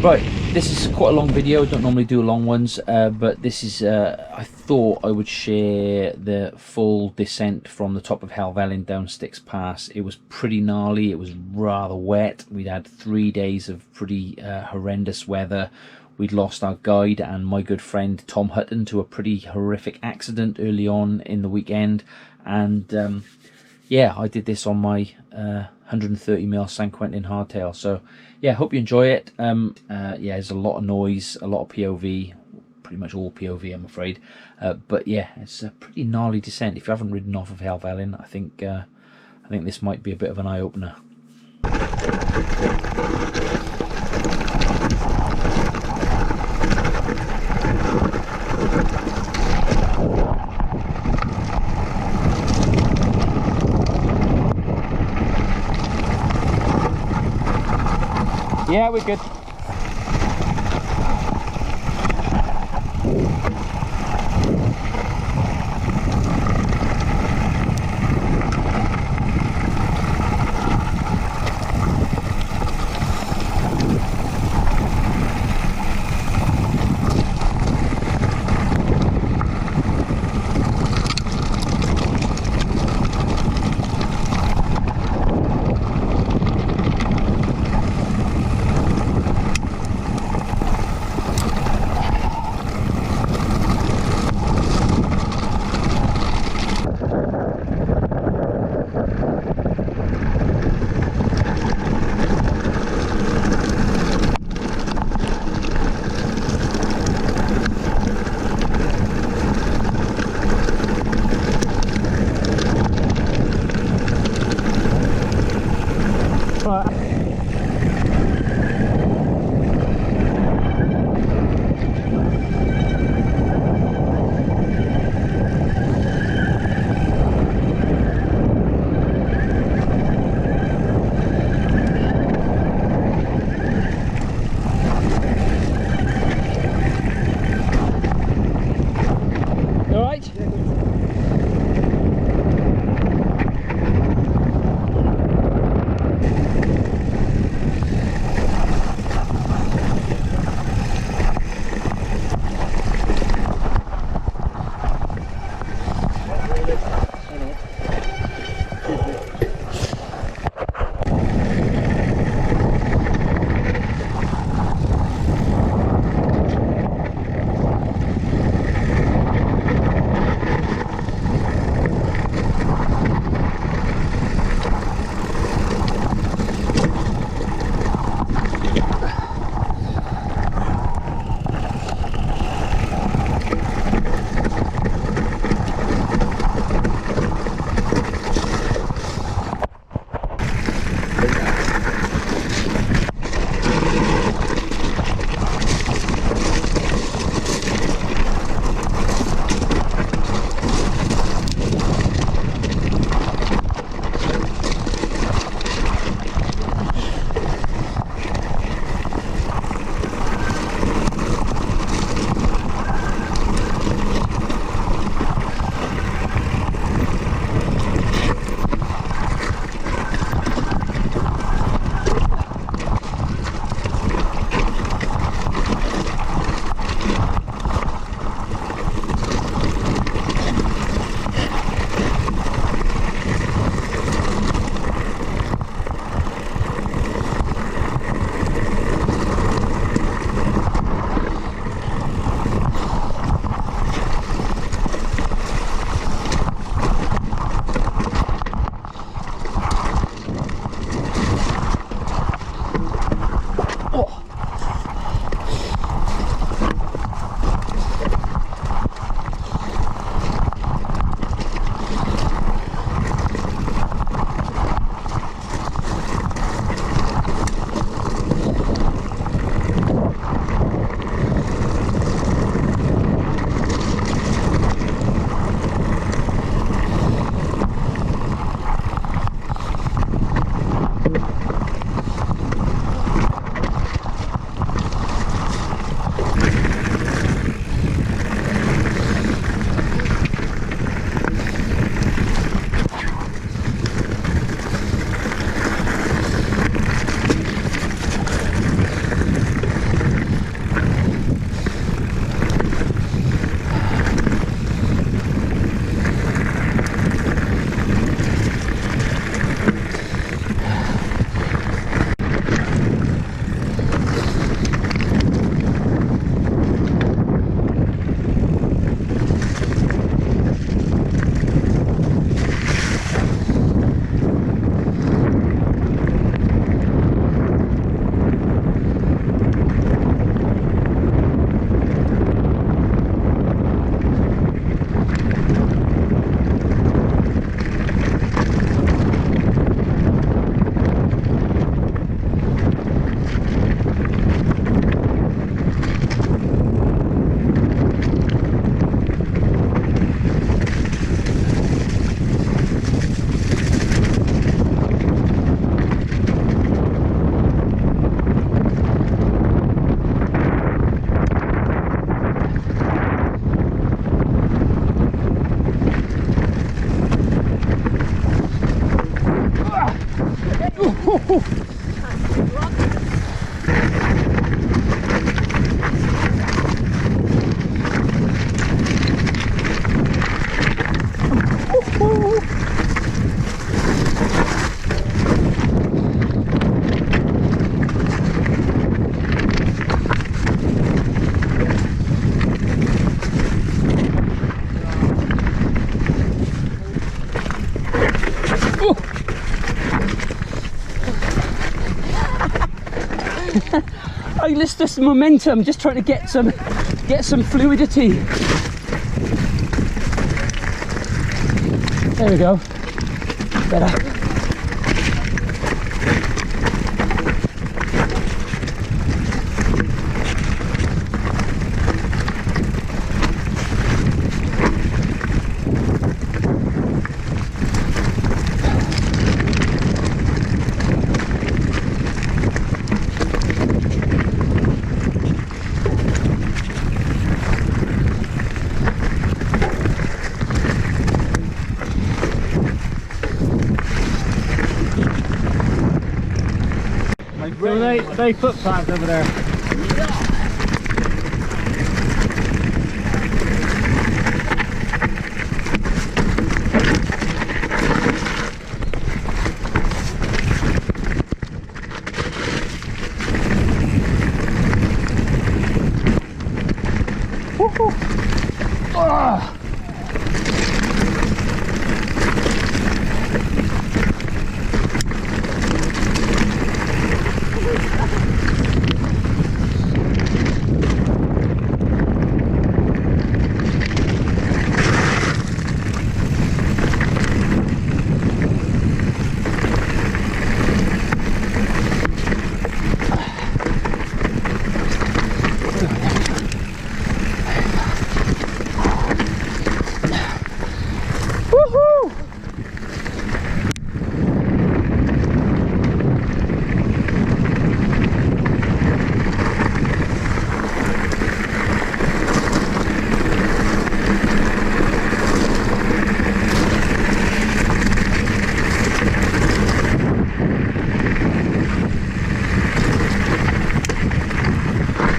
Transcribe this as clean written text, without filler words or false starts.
Right, this is quite a long video. I don't normally do long ones, but this is, I thought I would share the full descent from the top of Helvellyn down Styx Pass. It was pretty gnarly, it was rather wet. We'd had 3 days of pretty horrendous weather. We'd lost our guide and my good friend Tom Hutton to a pretty horrific accident early on in the weekend. And yeah, I did this on my 130mm San Quantin hardtail. So yeah, hope you enjoy it. Yeah, there's a lot of noise, a lot of POV, pretty much all POV, I'm afraid. But yeah, it's a pretty gnarly descent. If you haven't ridden off of Helvellyn, I think this might be a bit of an eye-opener. Yeah, we're good. I lost this momentum, just trying to get some fluidity. There we go. Better. So they footpaths over there. Woohoo! Oh.